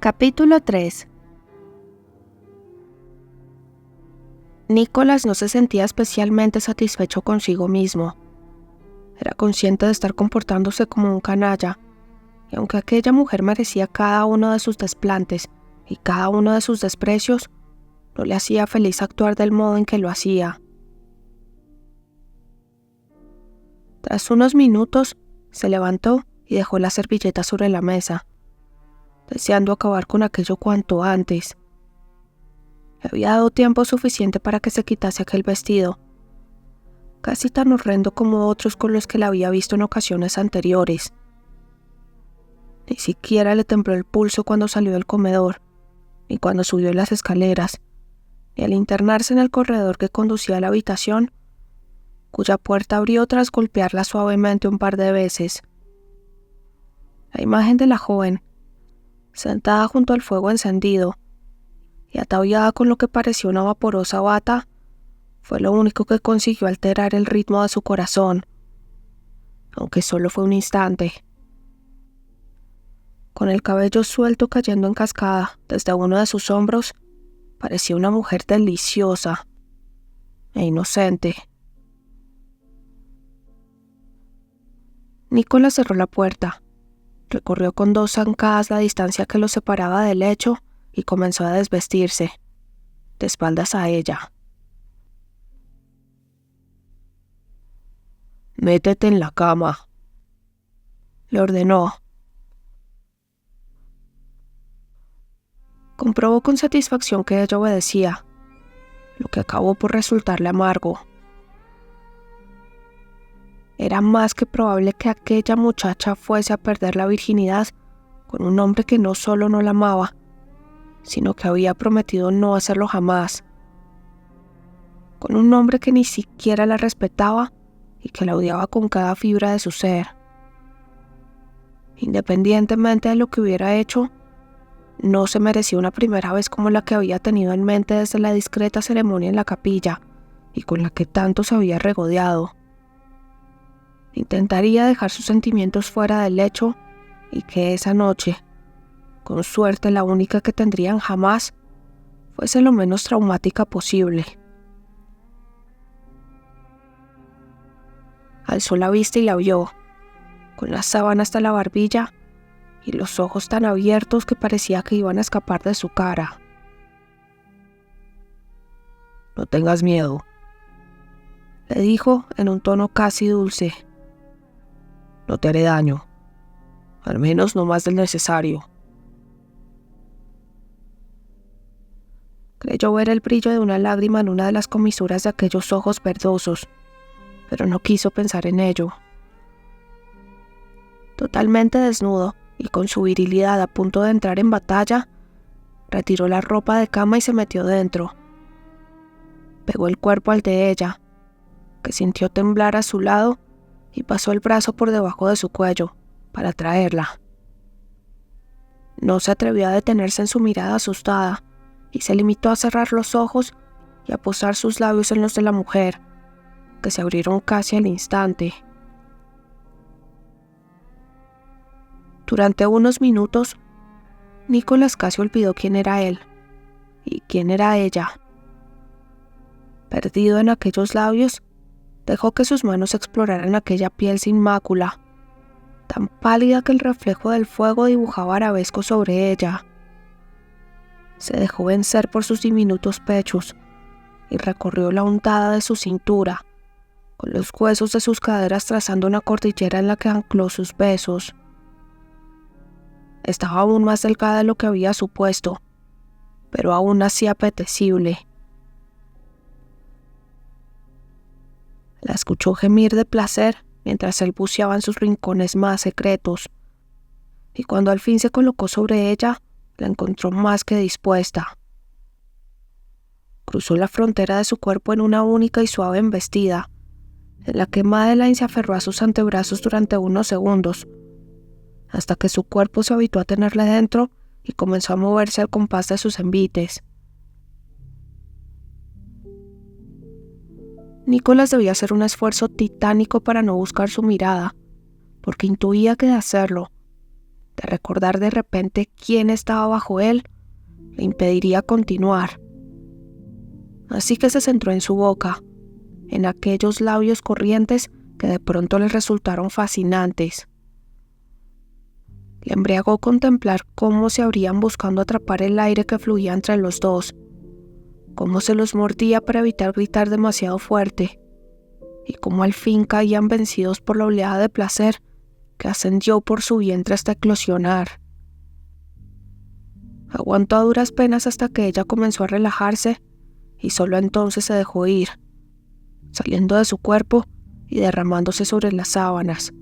Capítulo 3. Nicholas no se sentía especialmente satisfecho consigo mismo. Era consciente de estar comportándose como un canalla, y aunque aquella mujer merecía cada uno de sus desplantes y cada uno de sus desprecios, no le hacía feliz actuar del modo en que lo hacía. Tras unos minutos, se levantó y dejó la servilleta sobre la mesa, deseando acabar con aquello cuanto antes. Le había dado tiempo suficiente para que se quitase aquel vestido, casi tan horrendo como otros con los que la había visto en ocasiones anteriores. Ni siquiera le tembló el pulso cuando salió del comedor, ni cuando subió las escaleras, ni al internarse en el corredor que conducía a la habitación, cuya puerta abrió tras golpearla suavemente un par de veces. La imagen de la joven, sentada junto al fuego encendido y ataviada con lo que parecía una vaporosa bata, fue lo único que consiguió alterar el ritmo de su corazón, aunque solo fue un instante. Con el cabello suelto cayendo en cascada desde uno de sus hombros, parecía una mujer deliciosa e inocente. Nicholas cerró la puerta, recorrió con 2 zancadas la distancia que lo separaba del lecho y comenzó a desvestirse, de espaldas a ella. «Métete en la cama», le ordenó. Comprobó con satisfacción que ella obedecía, lo que acabó por resultarle amargo. Era más que probable que aquella muchacha fuese a perder la virginidad con un hombre que no solo no la amaba, sino que había prometido no hacerlo jamás, con un hombre que ni siquiera la respetaba y que la odiaba con cada fibra de su ser. Independientemente de lo que hubiera hecho, no se merecía una primera vez como la que había tenido en mente desde la discreta ceremonia en la capilla y con la que tanto se había regodeado. Intentaría dejar sus sentimientos fuera del lecho y que esa noche, con suerte la única que tendrían jamás, fuese lo menos traumática posible. Alzó la vista y la vio, con la sábana hasta la barbilla y los ojos tan abiertos que parecía que iban a escapar de su cara. «No tengas miedo», le dijo en un tono casi dulce. «No te haré daño, al menos no más del necesario». Creyó ver el brillo de una lágrima en una de las comisuras de aquellos ojos verdosos, pero no quiso pensar en ello. Totalmente desnudo y con su virilidad a punto de entrar en batalla, retiró la ropa de cama y se metió dentro. Pegó el cuerpo al de ella, que sintió temblar a su lado, y pasó el brazo por debajo de su cuello para traerla. No se atrevió a detenerse en su mirada asustada y se limitó a cerrar los ojos y a posar sus labios en los de la mujer, que se abrieron casi al instante. Durante unos minutos, Nicholas casi olvidó quién era él y quién era ella. Perdido en aquellos labios, dejó que sus manos exploraran aquella piel sin mácula, tan pálida que el reflejo del fuego dibujaba arabescos sobre ella. Se dejó vencer por sus diminutos pechos y recorrió la hontada de su cintura, con los huesos de sus caderas trazando una cordillera en la que ancló sus besos. Estaba aún más delgada de lo que había supuesto, pero aún así apetecible. La escuchó gemir de placer mientras él buceaba en sus rincones más secretos, y cuando al fin se colocó sobre ella, la encontró más que dispuesta. Cruzó la frontera de su cuerpo en una única y suave embestida, en la que Madeline se aferró a sus antebrazos durante unos segundos, hasta que su cuerpo se habituó a tenerle dentro y comenzó a moverse al compás de sus envites. Nicholas debía hacer un esfuerzo titánico para no buscar su mirada, porque intuía que de hacerlo, de recordar de repente quién estaba bajo él, le impediría continuar. Así que se centró en su boca, en aquellos labios corrientes que de pronto le resultaron fascinantes. Le embriagó contemplar cómo se abrían buscando atrapar el aire que fluía entre los dos, cómo se los mordía para evitar gritar demasiado fuerte, y cómo al fin caían vencidos por la oleada de placer que ascendió por su vientre hasta eclosionar. Aguantó a duras penas hasta que ella comenzó a relajarse y solo entonces se dejó ir, saliendo de su cuerpo y derramándose sobre las sábanas.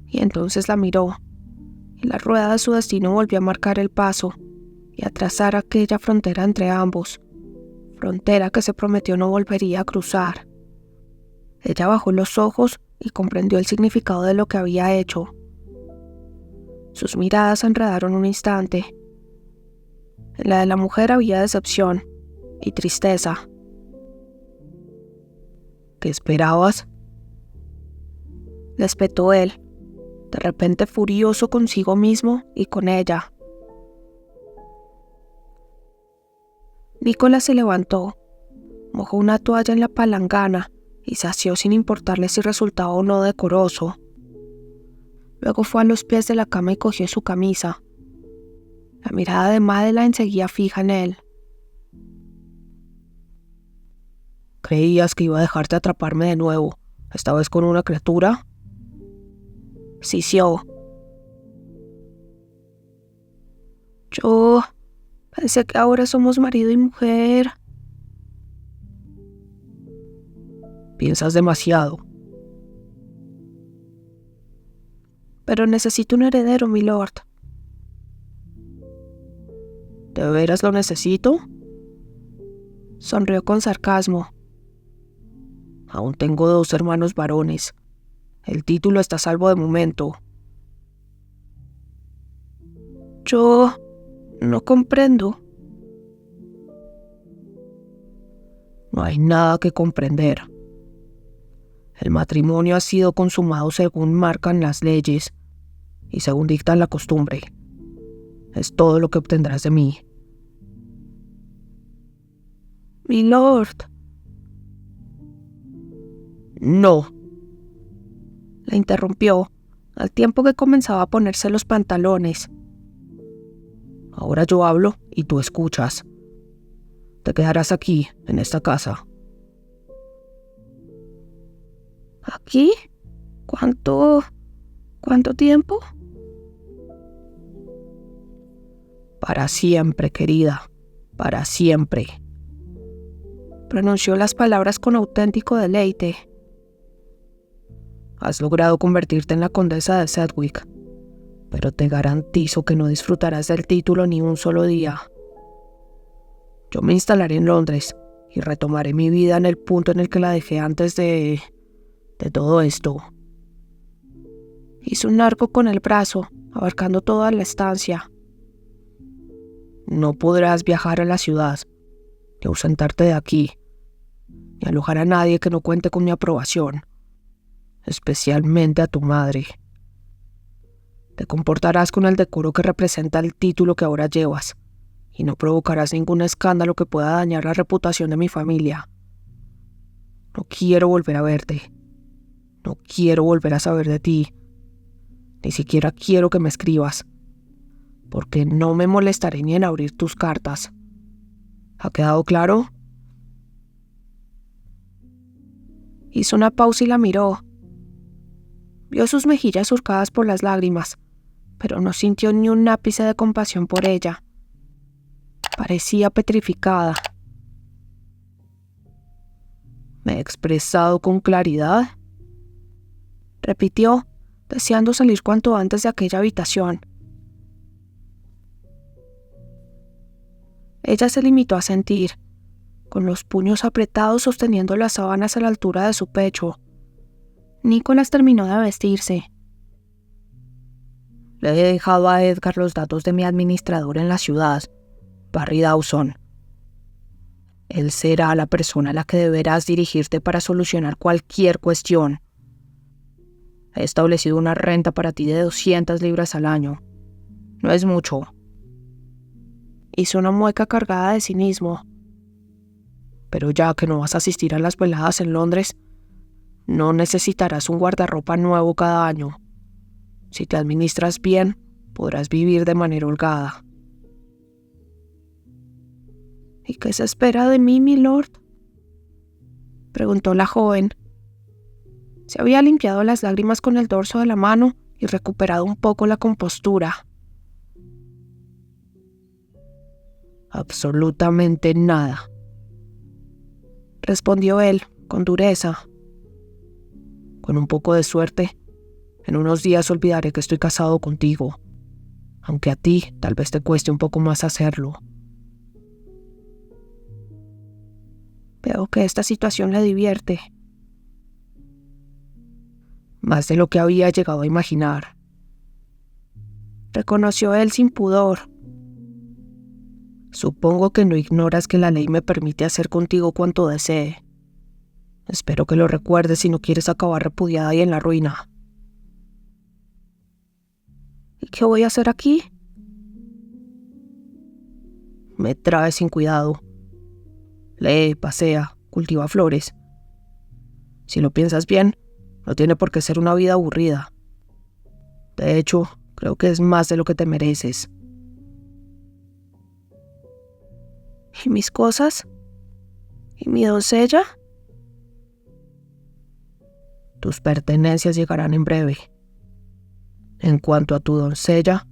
Y entonces la miró, y la rueda de su destino volvió a marcar el paso y a trazar aquella frontera entre ambos, frontera que se prometió no volvería a cruzar. Ella bajó los ojos y comprendió el significado de lo que había hecho. Sus miradas se enredaron un instante. En la de la mujer había decepción y tristeza. ¿Qué esperabas?, le espetó él, de repente furioso consigo mismo y con ella. Nicolás se levantó, mojó una toalla en la palangana y se asió sin importarle si resultaba o no decoroso. Luego fue a los pies de la cama y cogió su camisa. La mirada de Madeleine seguía fija en él. ¿Creías que iba a dejarte atraparme de nuevo, esta vez con una criatura? Sisió. Yo pensé que ahora somos marido y mujer. Piensas demasiado. Pero necesito un heredero, milord. ¿De veras lo necesito? Sonrió con sarcasmo. Aún tengo 2 hermanos varones. El título está a salvo de momento. Yo no comprendo. No hay nada que comprender. El matrimonio ha sido consumado según marcan las leyes y según dicta la costumbre. Es todo lo que obtendrás de mí. Milord. No. La interrumpió, al tiempo que comenzaba a ponerse los pantalones. Ahora yo hablo y tú escuchas. Te quedarás aquí, en esta casa. ¿Aquí? ¿Cuánto tiempo? Para siempre, querida, para siempre. Pronunció las palabras con auténtico deleite. Has logrado convertirte en la condesa de Sedgwick, pero te garantizo que no disfrutarás del título ni un solo día. Yo me instalaré en Londres y retomaré mi vida en el punto en el que la dejé antes de todo esto. Hizo un arco con el brazo, abarcando toda la estancia. No podrás viajar a la ciudad, ni ausentarte de aquí, ni alojar a nadie que no cuente con mi aprobación, especialmente a tu madre. Te comportarás con el decoro que representa el título que ahora llevas, y no provocarás ningún escándalo que pueda dañar la reputación de mi familia. No quiero volver a verte. No quiero volver a saber de ti. Ni siquiera quiero que me escribas, porque no me molestaré ni en abrir tus cartas. ¿Ha quedado claro? Hizo una pausa y la miró. Vio sus mejillas surcadas por las lágrimas, pero no sintió ni un ápice de compasión por ella. Parecía petrificada. ¿Me he expresado con claridad?, repitió, deseando salir cuanto antes de aquella habitación. Ella se limitó a sentir, con los puños apretados sosteniendo las sábanas a la altura de su pecho. Nicolás terminó de vestirse. Le he dejado a Edgar los datos de mi administrador en la ciudad, Barry Dawson. Él será la persona a la que deberás dirigirte para solucionar cualquier cuestión. He establecido una renta para ti de 200 libras al año. No es mucho. Hizo una mueca cargada de cinismo. Pero ya que no vas a asistir a las veladas en Londres, no necesitarás un guardarropa nuevo cada año. Si te administras bien, podrás vivir de manera holgada. ¿Y qué se espera de mí, milord?, preguntó la joven. Se había limpiado las lágrimas con el dorso de la mano y recuperado un poco la compostura. Absolutamente nada, respondió él con dureza. Con un poco de suerte, en unos días olvidaré que estoy casado contigo, aunque a ti tal vez te cueste un poco más hacerlo. Veo que esta situación le divierte. Más de lo que había llegado a imaginar. Reconoció él sin pudor. Supongo que no ignoras que la ley me permite hacer contigo cuanto desee. Espero que lo recuerdes si no quieres acabar repudiada y en la ruina. ¿Y qué voy a hacer aquí? Me traes sin cuidado. Lee, pasea, cultiva flores. Si lo piensas bien, no tiene por qué ser una vida aburrida. De hecho, creo que es más de lo que te mereces. ¿Y mis cosas? ¿Y mi doncella? Tus pertenencias llegarán en breve. En cuanto a tu doncella,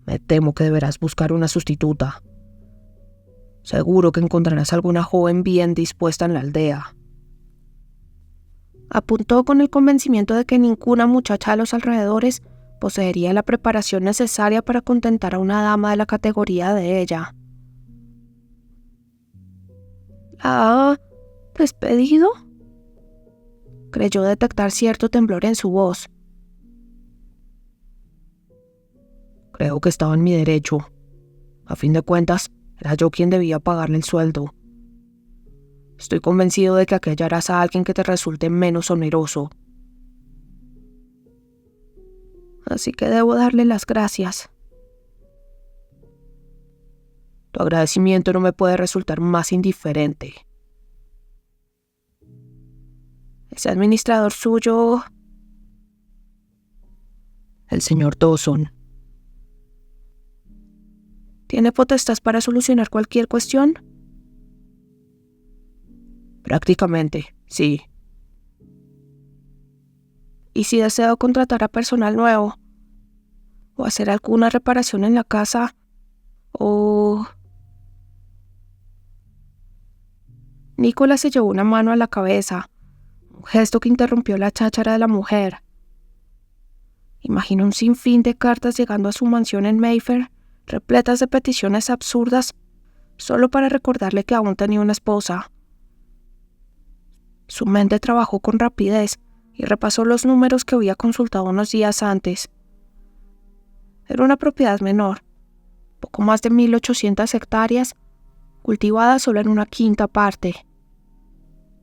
me temo que deberás buscar una sustituta. Seguro que encontrarás alguna joven bien dispuesta en la aldea. Apuntó con el convencimiento de que ninguna muchacha de los alrededores poseería la preparación necesaria para contentar a una dama de la categoría de ella. ¿La ha despedido? Creyó detectar cierto temblor en su voz. Creo que estaba en mi derecho. A fin de cuentas, era yo quien debía pagarle el sueldo. Estoy convencido de que aquella harás a alguien que te resulte menos oneroso. Así que debo darle las gracias. Tu agradecimiento no me puede resultar más indiferente. Ese administrador suyo... El señor Dawson. ¿Tiene potestad para solucionar cualquier cuestión? Prácticamente, sí. ¿Y si deseo contratar a personal nuevo? ¿O hacer alguna reparación en la casa? ¿O...? Nicolás se llevó una mano a la cabeza, un gesto que interrumpió la cháchara de la mujer. Imaginó un sinfín de cartas llegando a su mansión en Mayfair, repletas de peticiones absurdas, solo para recordarle que aún tenía una esposa. Su mente trabajó con rapidez y repasó los números que había consultado unos días antes. Era una propiedad menor, poco más de 1.800 hectáreas, cultivada solo en una quinta parte.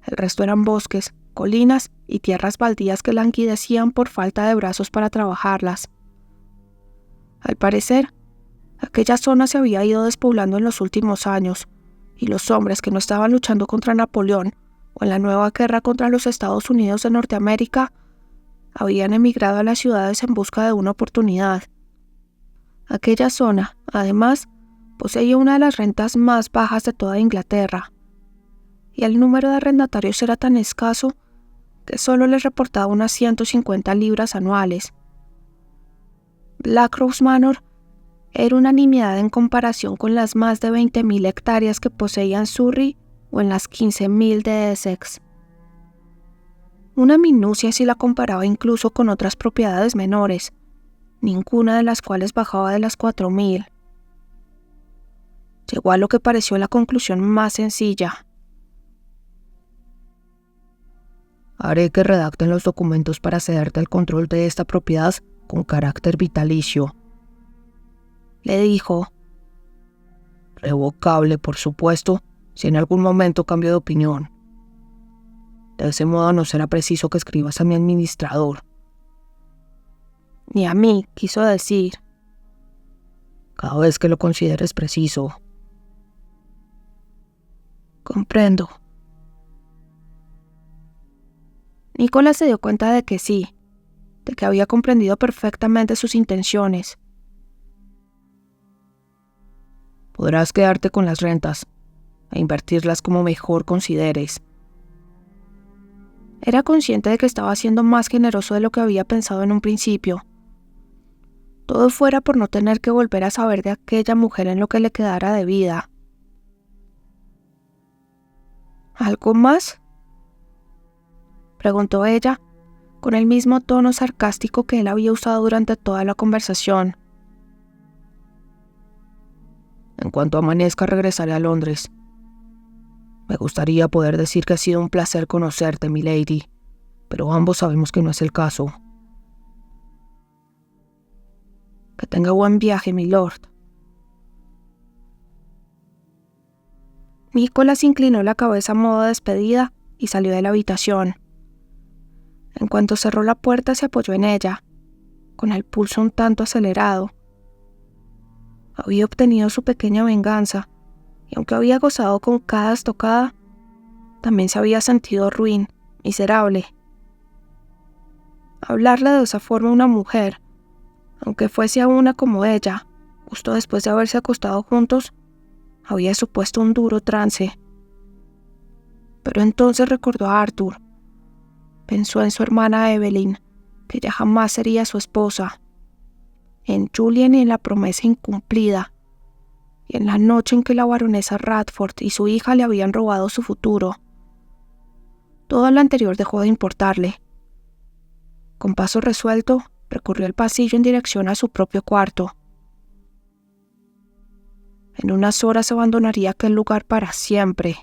El resto eran bosques, colinas y tierras baldías que languidecían por falta de brazos para trabajarlas. Al parecer, aquella zona se había ido despoblando en los últimos años, y los hombres que no estaban luchando contra Napoleón o en la nueva guerra contra los Estados Unidos de Norteamérica habían emigrado a las ciudades en busca de una oportunidad. Aquella zona, además, poseía una de las rentas más bajas de toda Inglaterra, y el número de arrendatarios era tan escaso que solo les reportaba unas 150 libras anuales. Blackross Manor era una nimiedad en comparación con las más de 20.000 hectáreas que poseían Surrey o en las 15.000 de Essex. Una minucia si la comparaba incluso con otras propiedades menores, ninguna de las cuales bajaba de las 4.000. Llegó a lo que pareció la conclusión más sencilla. Haré que redacten los documentos para cederte el control de esta propiedad con carácter vitalicio, le dijo. Revocable, por supuesto, si en algún momento cambio de opinión. De ese modo no será preciso que escribas a mi administrador. ni a mí, quiso decir. Cada vez que lo consideres preciso. Comprendo. Nicolás se dio cuenta de que sí, de que había comprendido perfectamente sus intenciones. Podrás quedarte con las rentas e invertirlas como mejor consideres. Era consciente de que estaba siendo más generoso de lo que había pensado en un principio. Todo fuera por no tener que volver a saber de aquella mujer en lo que le quedara de vida. ¿Algo más?, preguntó ella, con el mismo tono sarcástico que él había usado durante toda la conversación. En cuanto amanezca regresaré a Londres. Me gustaría poder decir que ha sido un placer conocerte, milady, pero ambos sabemos que no es el caso. Que tenga buen viaje, milord. Nicolás inclinó la cabeza a modo de despedida y salió de la habitación. En cuanto cerró la puerta, se apoyó en ella, con el pulso un tanto acelerado. Había obtenido su pequeña venganza, y aunque había gozado con cada estocada, también se había sentido ruin, miserable. Hablarle de esa forma a una mujer, aunque fuese a una como ella, justo después de haberse acostado juntos, había supuesto un duro trance. Pero entonces recordó a Arthur. Pensó en su hermana Evelyn, que ya jamás sería su esposa, en Julian y en la promesa incumplida, y en la noche en que la baronesa Radford y su hija le habían robado su futuro. Todo lo anterior dejó de importarle. Con paso resuelto, recorrió el pasillo en dirección a su propio cuarto. En unas horas abandonaría aquel lugar para siempre.